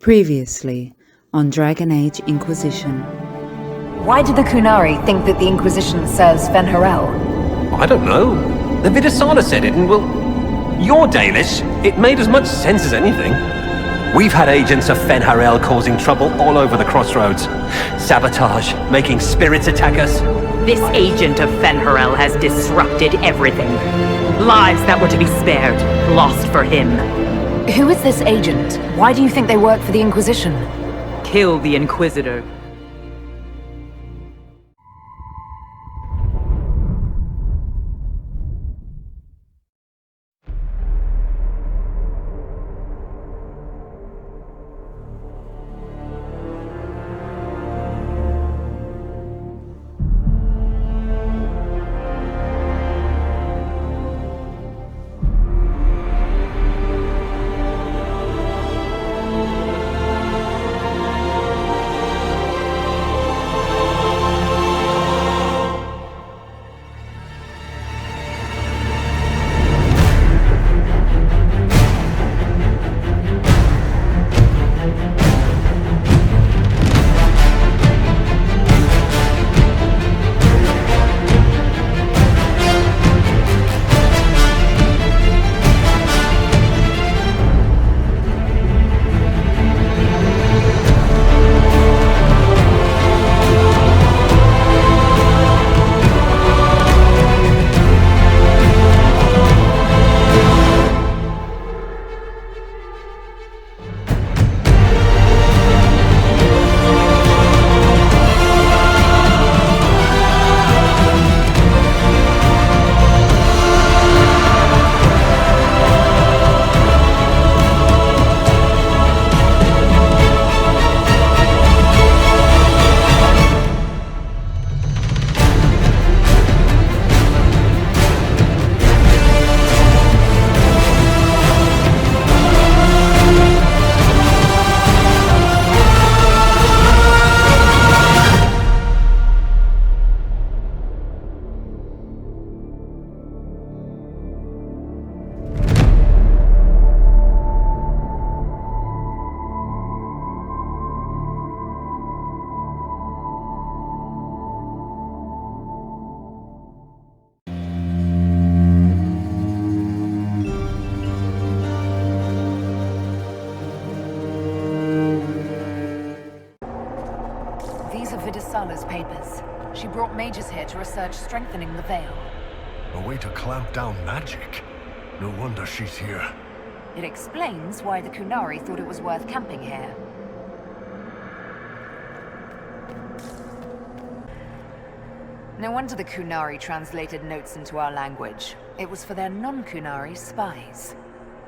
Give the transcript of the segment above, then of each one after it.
Previously on Dragon Age Inquisition. Why did the Kunari think that the Inquisition serves Fen'Harel? I don't know. The Vidisana said it, and well, you're Dalish. It made as much sense as anything. We've had agents of Fen'Harel causing trouble all over the crossroads. Sabotage, making spirits attack us. This agent of Fen'Harel has disrupted everything. Lives that were to be spared, lost for him. Who is this agent? Why do you think they work for the Inquisition? Kill the Inquisitor. These are Vidisala's papers. She brought mages here to research strengthening the Veil. A way to clamp down magic. No wonder she's here. It explains why the Kunari thought it was worth camping here. No wonder the Kunari translated notes into our language. It was for their non-Kunari spies.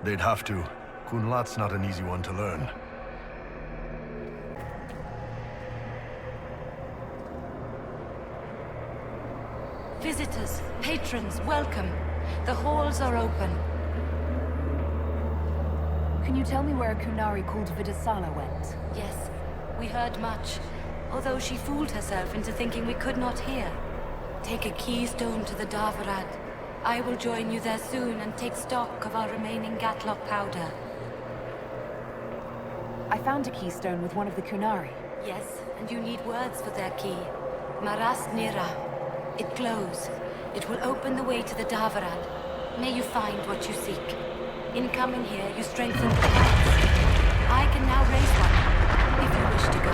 They'd have to. Kunlat's not an easy one to learn. Visitors, patrons, welcome. The halls are open. Can you tell me where a Kunari called Vidisala went? Yes, we heard much, although she fooled herself into thinking we could not hear. Take a keystone to the Davarad. I will join you there soon and take stock of our remaining Gatlock powder. I found a keystone with one of the Kunari. Yes, and you need words for their key. Maras Nira. It glows. It will open the way to the Davarad. May you find what you seek. In coming here, you strengthen the paths. I can now raise one, if you wish to go.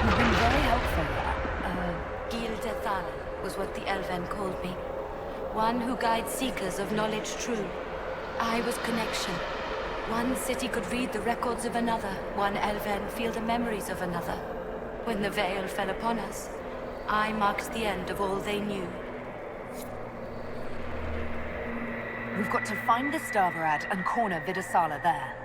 You've been very helpful. Gil Dethal was what the Elven called me. One who guides seekers of knowledge true. I was connection. One city could read the records of another. One Elven feel the memories of another. When the Veil fell upon us, I marked the end of all they knew. We've got to find the Davarad and corner Vidisala there.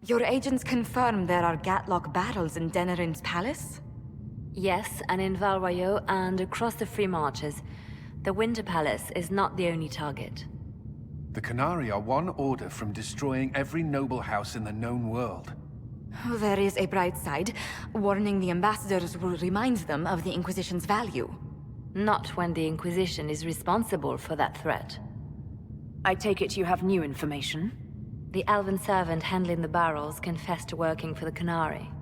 Your agents confirm there are Gatlock battles in Denerim's palace? Yes, and in Val Royeaux and across the Free Marches. The Winter Palace is not the only target. The Qunari are one order from destroying every noble house in the known world. There is a bright side. Warning the ambassadors will remind them of the Inquisition's value. Not when the Inquisition is responsible for that threat. I take it you have new information? The elven servant handling the barrels confessed to working for the Qunari.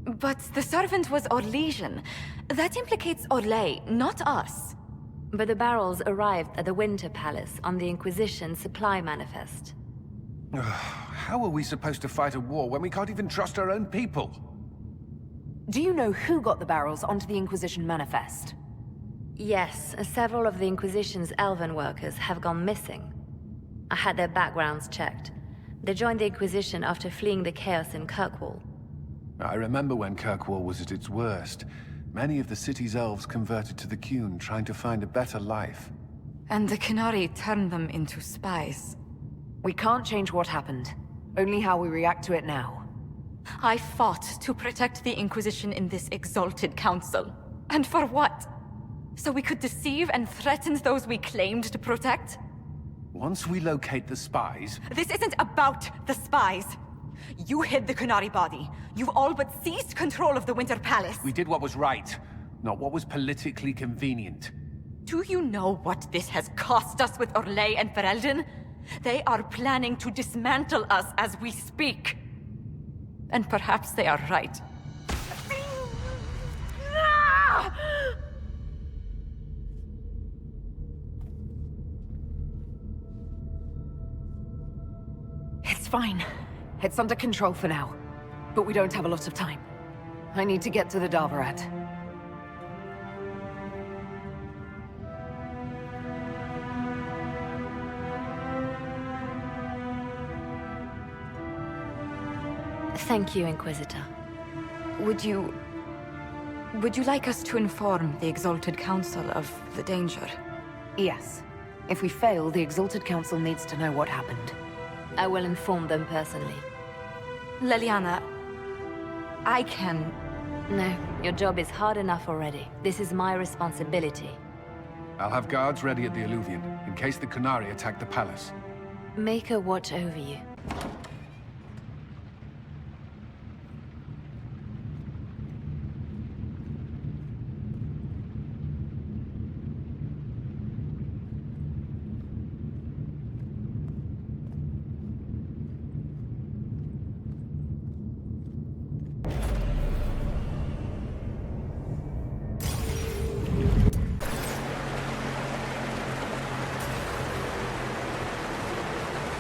But the servant was Orlesian. That implicates Orlais, not us. But the barrels arrived at the Winter Palace on the Inquisition supply manifest. How are we supposed to fight a war when we can't even trust our own people? Do you know who got the barrels onto the Inquisition manifest? Yes, several of the Inquisition's elven workers have gone missing. I had their backgrounds checked. They joined the Inquisition after fleeing the chaos in Kirkwall. I remember when Kirkwall was at its worst. Many of the city's elves converted to the Qun, trying to find a better life. And the Qunari turned them into spies. We can't change what happened, only how we react to it now. I fought to protect the Inquisition in this exalted council. And for what? So we could deceive and threaten those we claimed to protect? Once we locate the spies... This isn't about the spies! You hid the Qunari body. You've all but seized control of the Winter Palace. We did what was right, not what was politically convenient. Do you know what this has cost us with Orlais and Ferelden? They are planning to dismantle us as we speak. And perhaps they are right. It's fine. It's under control for now. But we don't have a lot of time. I need to get to the Darvarat. Thank you, Inquisitor. Would you like us to inform the Exalted Council of the danger? Yes. If we fail, the Exalted Council needs to know what happened. I will inform them personally. Leliana, I can... No, your job is hard enough already. This is my responsibility. I'll have guards ready at the Alluvion, in case the Qunari attack the palace. Make a watch over you.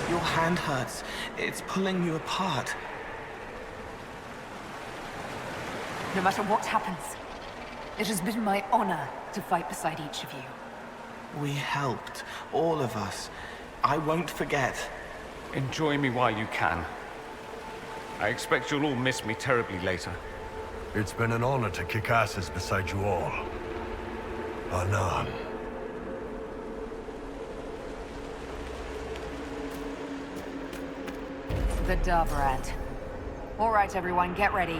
Your hand hurts. It's pulling you apart. No matter what happens, it has been my honor to fight beside each of you. We helped, all of us. I won't forget. Enjoy me while you can. I expect you'll all miss me terribly later. It's been an honor to kick asses beside you all. Anan. The Darvarat. All right, everyone, get ready.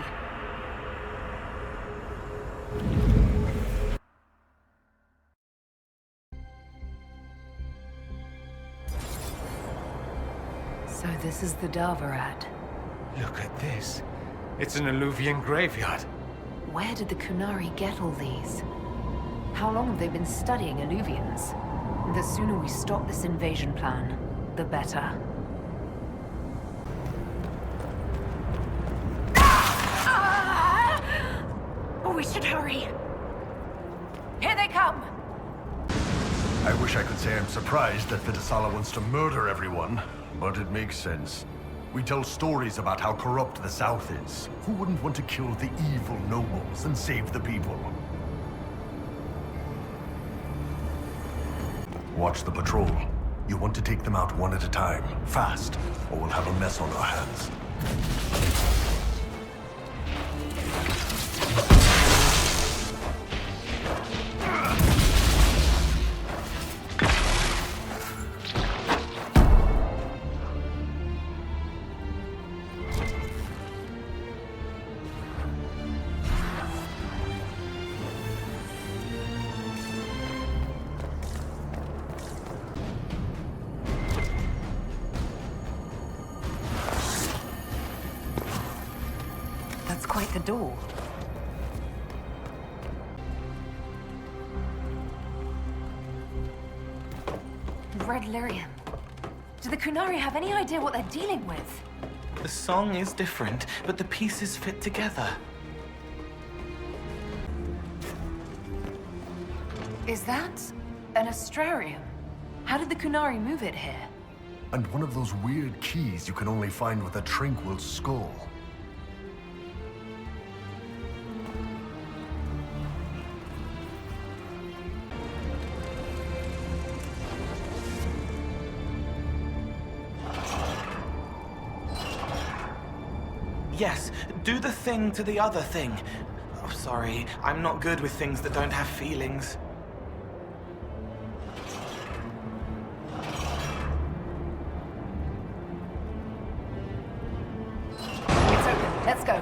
So this is the Darvarat. Look at this. It's an Alluvian graveyard. Where did the Qunari get all these? How long have they been studying Alluvians? The sooner we stop this invasion plan, the better. We should hurry. Here they come! I wish I could say I'm surprised that Vidasala wants to murder everyone, but it makes sense. We tell stories about how corrupt the South is. Who wouldn't want to kill the evil nobles and save the people? Watch the patrol. You want to take them out one at a time, fast, or we'll have a mess on our hands. a door. Red lyrium. Do the Kunari have any idea what they're dealing with? The song is different, but the pieces fit together. Is that an astrarium? How did the Kunari move it here? And one of those weird keys you can only find with a tranquil skull. Yes, do the thing to the other thing. Oh, sorry, I'm not good with things that don't have feelings. It's open. Let's go.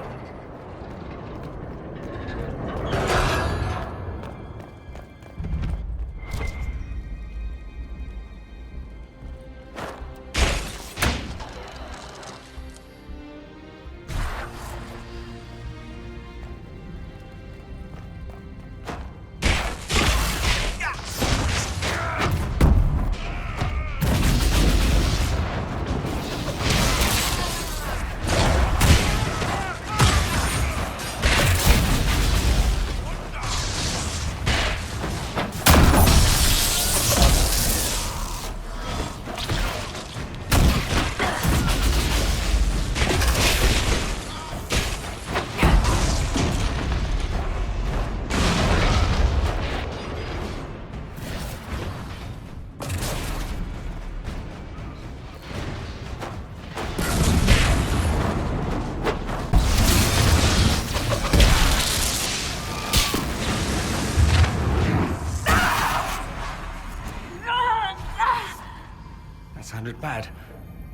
Sounded bad.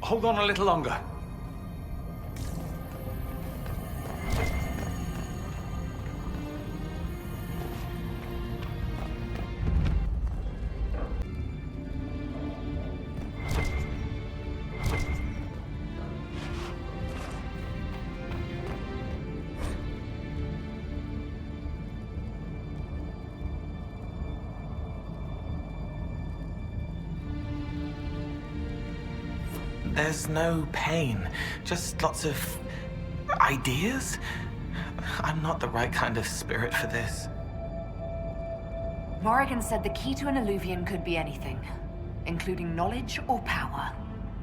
Hold on a little longer. There's no pain, just lots of ideas? I'm not the right kind of spirit for this. Morrigan said the key to an Illuvian could be anything, including knowledge or power.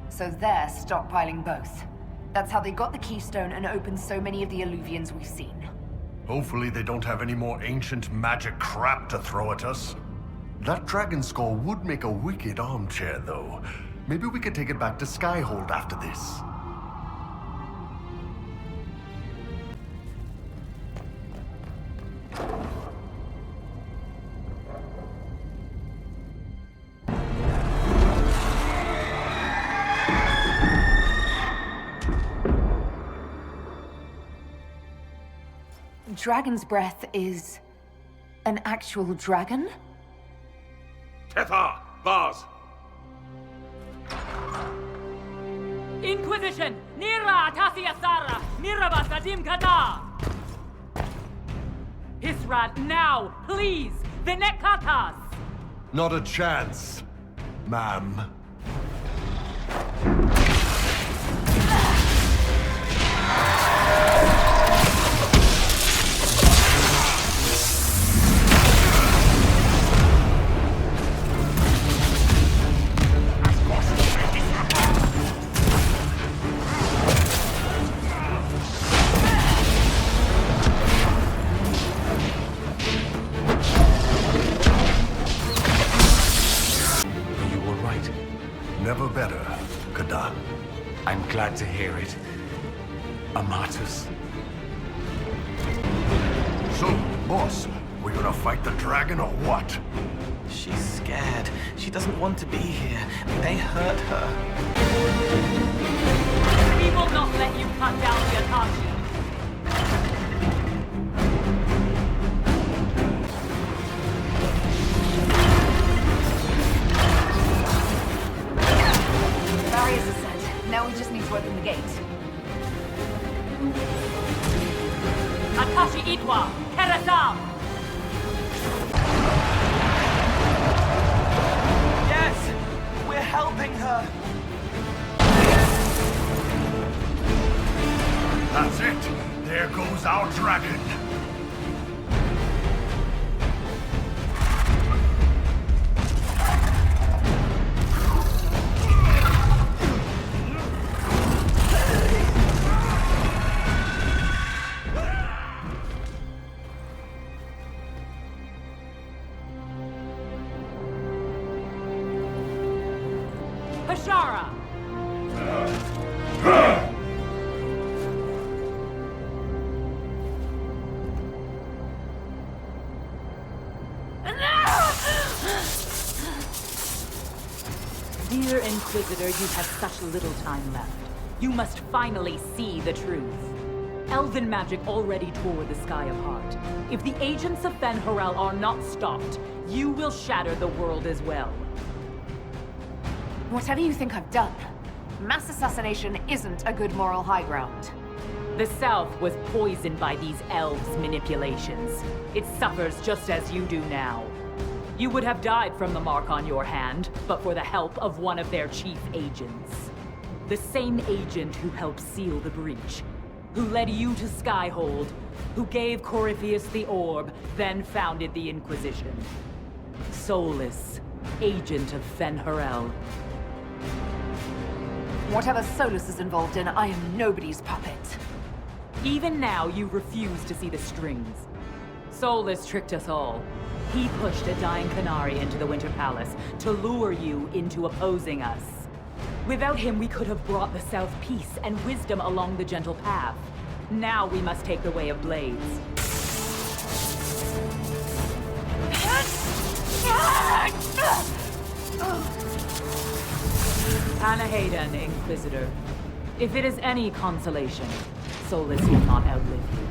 So they're stockpiling both. That's how they got the keystone and opened so many of the Illuvians we've seen. Hopefully they don't have any more ancient magic crap to throw at us. That dragon skull would make a wicked armchair, though. Maybe we could take it back to Skyhold after this. Dragon's breath is an actual dragon? Tethar! Vaz! Inquisition! Nira Tasiasara! Niraba Sadim Kata! Hisrat, now! Please! Vinekatas! Not a chance, ma'am. Never better, Kadan. I'm glad to hear it. Amatus. So, boss, we gonna fight the dragon or what? She's scared. She doesn't want to be here. They hurt her. We will not let you cut down the Akashi. Barriers are set. Now we just need to open the gate. toi, Teresa! Yes! We're helping her! That's it! There goes our dragon! Hashara! Dear Inquisitor, you have such little time left. You must finally see the truth. Elven magic already tore the sky apart. If the agents of Fen'Harel are not stopped, you will shatter the world as well. Whatever you think I've done, mass assassination isn't a good moral high ground. The South was poisoned by these elves' manipulations. It suffers just as you do now. You would have died from the mark on your hand, but for the help of one of their chief agents. The same agent who helped seal the breach, who led you to Skyhold, who gave Corypheus the orb, then founded the Inquisition. Solus, agent of Fen'Harel. Whatever Solus is involved in, I am nobody's puppet. Even now, you refuse to see the strings. Solus tricked us all. He pushed a dying Canary into the Winter Palace to lure you into opposing us. Without him, we could have brought the South peace and wisdom along the gentle path. Now we must take the way of blades. Anahayden, Inquisitor. If it is any consolation, Solus will not outlive you.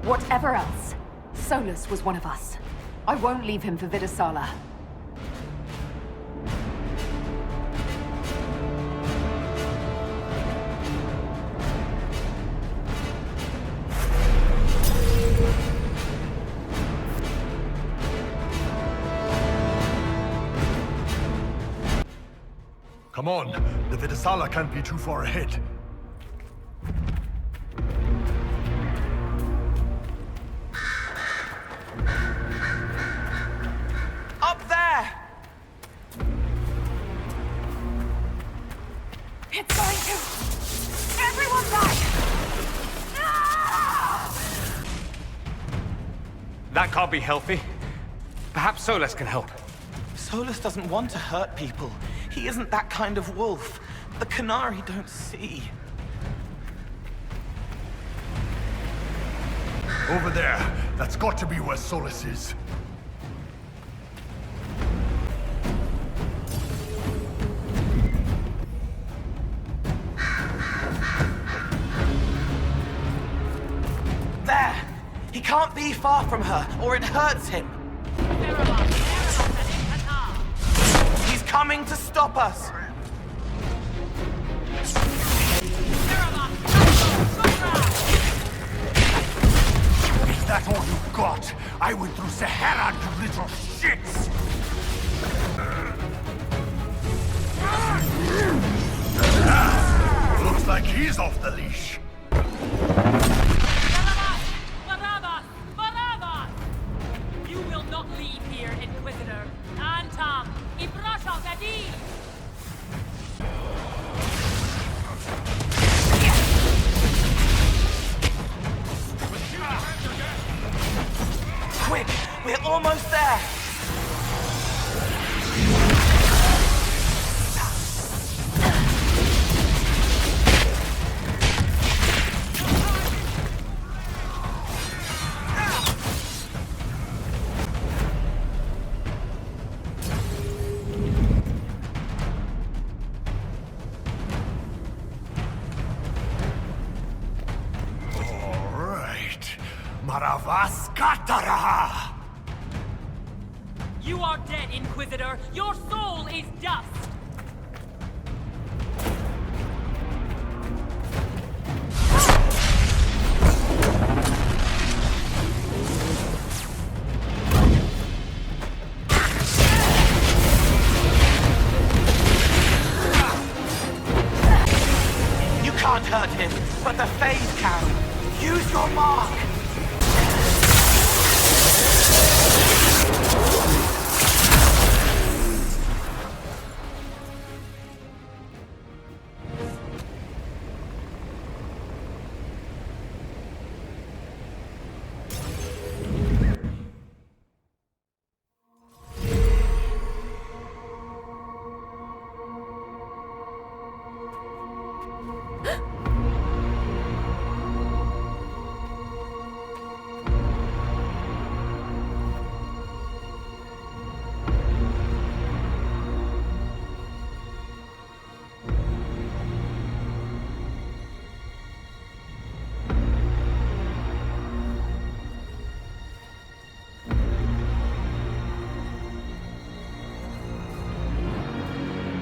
Whatever else, Solus was one of us. I won't leave him for Vidasala. Come on, the Vidasala can't be too far ahead. Up there! It's going to... Everyone back! That can't be healthy. Perhaps Solus can help. Solus doesn't want to hurt people. He isn't that kind of wolf. The Canary don't see. Over there. That's got to be where Solus is. There! He can't be far from her, or it hurts him. He's coming to stop us! Is that all you got? I went through Sahara, you little shits! Looks like he's off the leash. You will not leave here, Inquisitor. Antam, Ibrasha Zadi! Quick! We're almost there! Maravaskataraha! You are dead, Inquisitor! Your soul is dust! You can't hurt him, but the Fade can. Use your mark!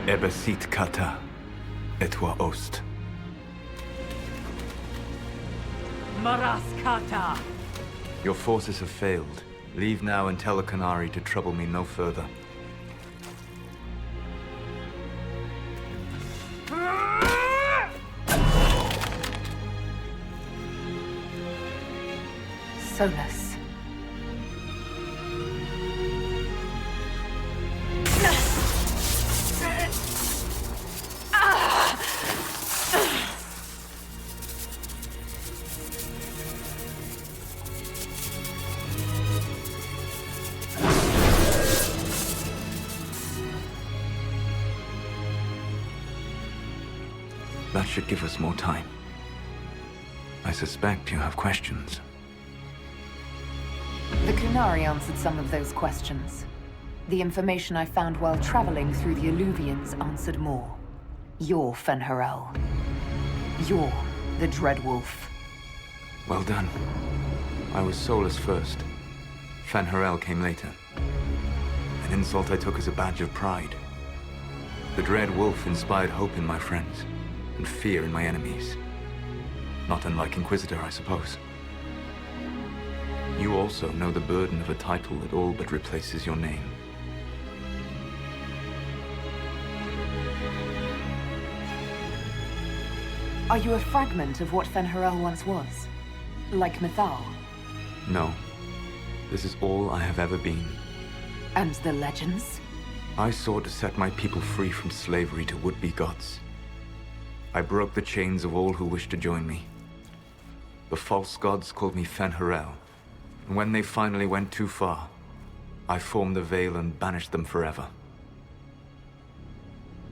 Ebesit kata, etwa ost. Maraskata! Your forces have failed. Leave now and tell the Canary to trouble me no further. Solus. That should give us more time. I suspect you have questions. The Kunari answered some of those questions. The information I found while traveling through the Illuvians answered more. You're Fen'Harel. You're the Dreadwolf. Well done. I was Solus first. Fen'Harel came later. An insult I took as a badge of pride. The Dread Wolf inspired hope in my friends, and fear in my enemies. Not unlike Inquisitor, I suppose. You also know the burden of a title that all but replaces your name. Are you a fragment of what Fen'Harel once was? Like Mythal? No. This is all I have ever been. And the legends? I sought to set my people free from slavery to would-be gods. I broke the chains of all who wished to join me. The false gods called me Fen'Harel, and when they finally went too far, I formed the Veil and banished them forever.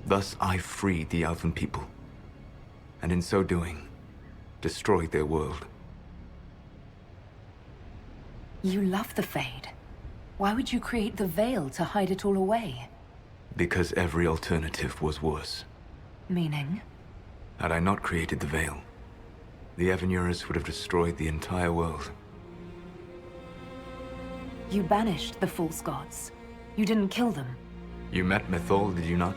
Thus I freed the Elven people, and in so doing, destroyed their world. You love the Fade. Why would you create the Veil to hide it all away? Because every alternative was worse. Meaning? Had I not created the Veil, the Evanurus would have destroyed the entire world. You banished the false gods. You didn't kill them. You met Mythal, did you not?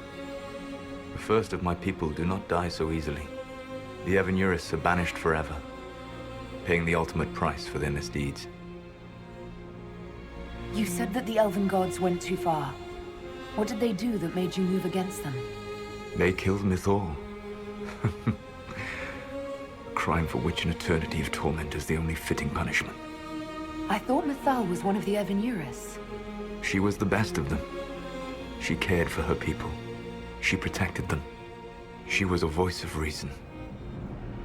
The first of my people do not die so easily. The Evanurus are banished forever, paying the ultimate price for their misdeeds. You said that the Elven gods went too far. What did they do that made you move against them? They killed Mythal. A crime for which an eternity of torment is the only fitting punishment. I thought Mythal was one of the Evanurus. She was the best of them. She cared for her people. She protected them. She was a voice of reason.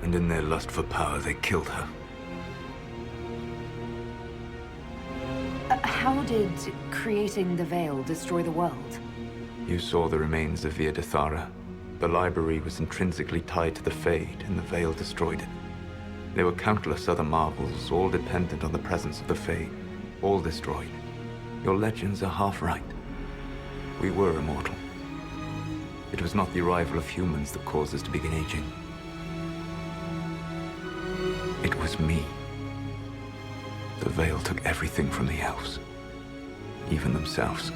And in their lust for power, they killed her. How did creating the Veil destroy the world? You saw the remains of Via Dethara. The library was intrinsically tied to the Fade, and the Veil destroyed it. There were countless other marvels, all dependent on the presence of the Fade, all destroyed. Your legends are half right. We were immortal. It was not the arrival of humans that caused us to begin aging. It was me. The Veil took everything from the elves. Even themselves.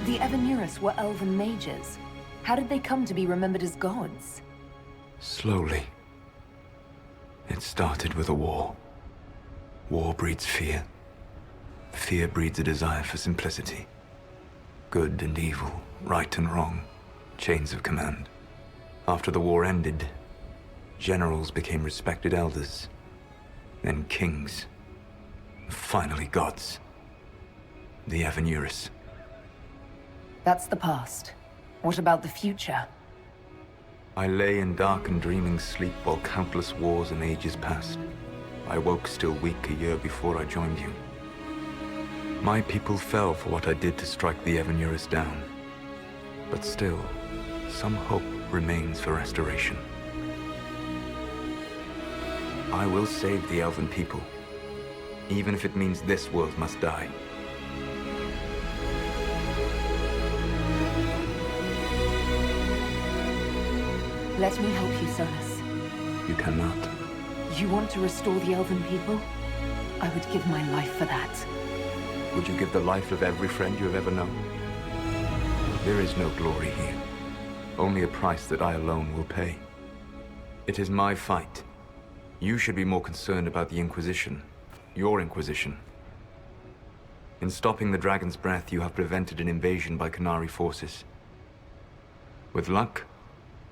The Evanurus were elven mages. How did they come to be remembered as gods? Slowly. It started with a war. War breeds fear. Fear breeds a desire for simplicity. Good and evil, right and wrong, chains of command. After the war ended, generals became respected elders, then kings, finally gods. The Evanurus. That's the past. What about the future? I lay in dark and dreaming sleep while countless wars and ages passed. I woke still weak a year before I joined you. My people fell for what I did to strike the Evanurus down. But still, some hope remains for restoration. I will save the elven people, even if it means this world must die. Let me help you, Solus. You cannot. You want to restore the elven people? I would give my life for that. Would you give the life of every friend you have ever known? There is no glory here. Only a price that I alone will pay. It is my fight. You should be more concerned about the Inquisition. Your Inquisition. In stopping the Dragon's Breath, you have prevented an invasion by Qunari forces. With luck,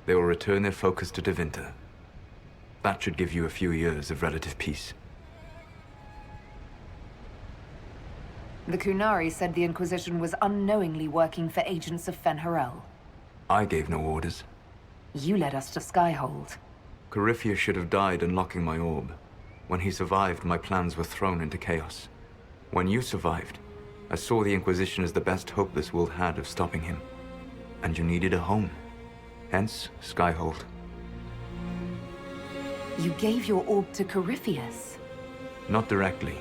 they will return their focus to Tevinter. That should give you a few years of relative peace. The Qunari said the Inquisition was unknowingly working for agents of Fen'Harel. I gave no orders. You led us to Skyhold. Corypheus should have died unlocking my orb. When he survived, my plans were thrown into chaos. When you survived, I saw the Inquisition as the best hope this world had of stopping him. And you needed a home. Hence, Skyhold. You gave your orb to Corypheus? Not directly.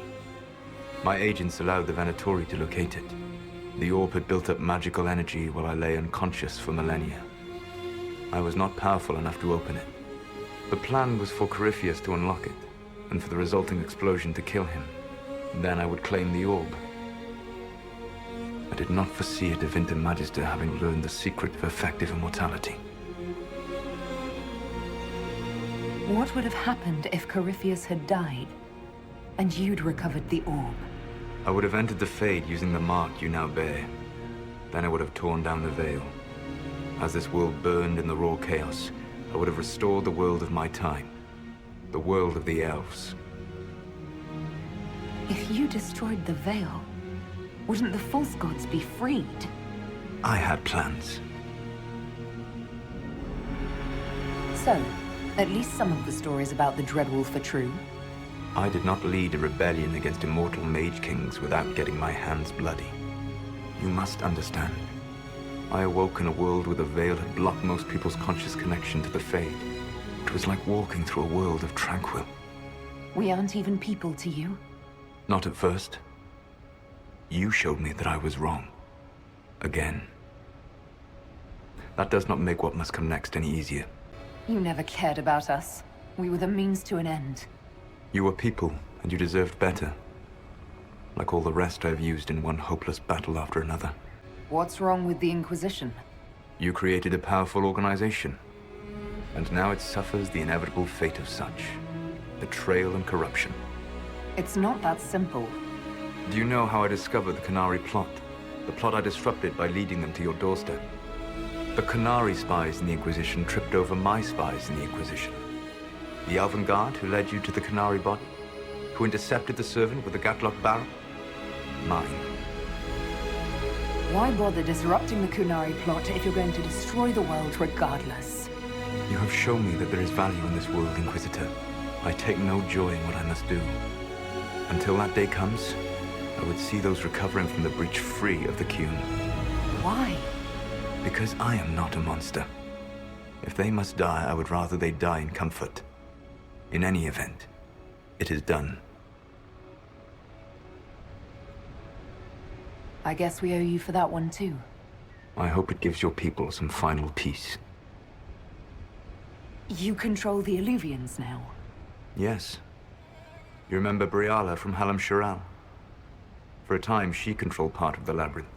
My agents allowed the Venatori to locate it. The orb had built up magical energy while I lay unconscious for millennia. I was not powerful enough to open it. The plan was for Corypheus to unlock it, and for the resulting explosion to kill him. Then I would claim the orb. I did not foresee a Tevinter Magister having learned the secret of effective immortality. What would have happened if Corypheus had died, and you'd recovered the orb? I would have entered the Fade using the mark you now bear. Then I would have torn down the veil. As this world burned in the raw chaos, I would have restored the world of my time. The world of the elves. If you destroyed the veil, wouldn't the false gods be freed? I had plans. So, at least some of the stories about the Dreadwolf are true. I did not lead a rebellion against immortal mage kings without getting my hands bloody. You must understand. I awoke in a world where the veil had blocked most people's conscious connection to the Fade. It was like walking through a world of tranquil. We aren't even people to you? Not at first. You showed me that I was wrong. Again. That does not make what must come next any easier. You never cared about us. We were the means to an end. You were people, and you deserved better. Like all the rest I've used in one hopeless battle after another. What's wrong with the Inquisition? You created a powerful organization. And now it suffers the inevitable fate of such. Betrayal and corruption. It's not that simple. Do you know how I discovered the Qunari plot? The plot I disrupted by leading them to your doorstep? The Qunari spies in the Inquisition tripped over my spies in the Inquisition. The Elven Guard who led you to the Qunari body? Who intercepted the servant with the Gatlock barrel? Mine. Why bother disrupting the Qunari plot if you're going to destroy the world regardless? You have shown me that there is value in this world, Inquisitor. I take no joy in what I must do. Until that day comes, I would see those recovering from the breach free of the Qun. Why? Because I am not a monster. If they must die, I would rather they die in comfort. In any event, it is done. I guess we owe you for that one too. I hope it gives your people some final peace. You control the Illuvians now. Yes. You remember Briala from Halam Shiral? For a time, she controlled part of the labyrinth.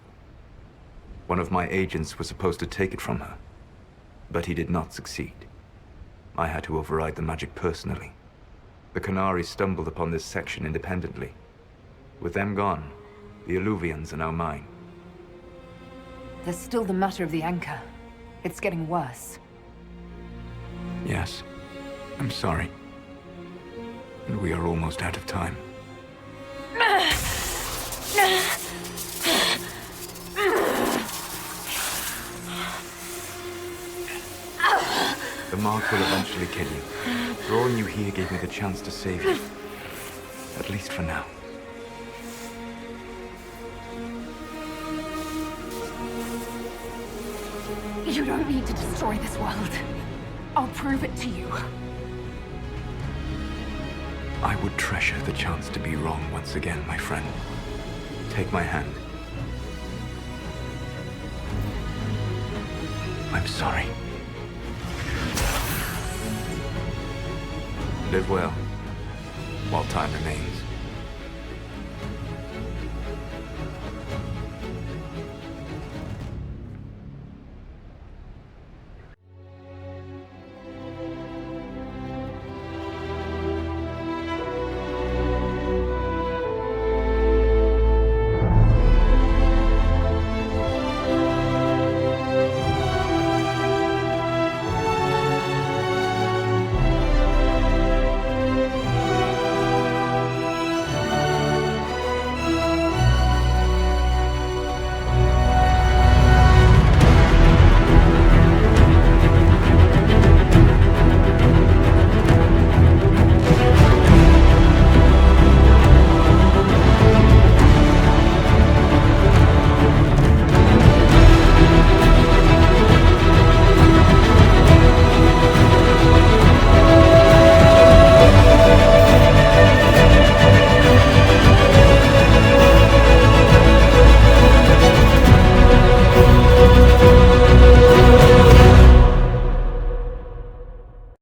One of my agents was supposed to take it from her, but he did not succeed. I had to override the magic personally. The Qunari stumbled upon this section independently. With them gone, the Illuvians are now mine. There's still the matter of the anchor. It's getting worse. Yes, I'm sorry. And we are almost out of time. The mark will eventually kill you. Drawing you here gave me the chance to save you. At least for now. You don't need to destroy this world. I'll prove it to you. I would treasure the chance to be wrong once again, my friend. Take my hand. I'm sorry. Live well, while time remains.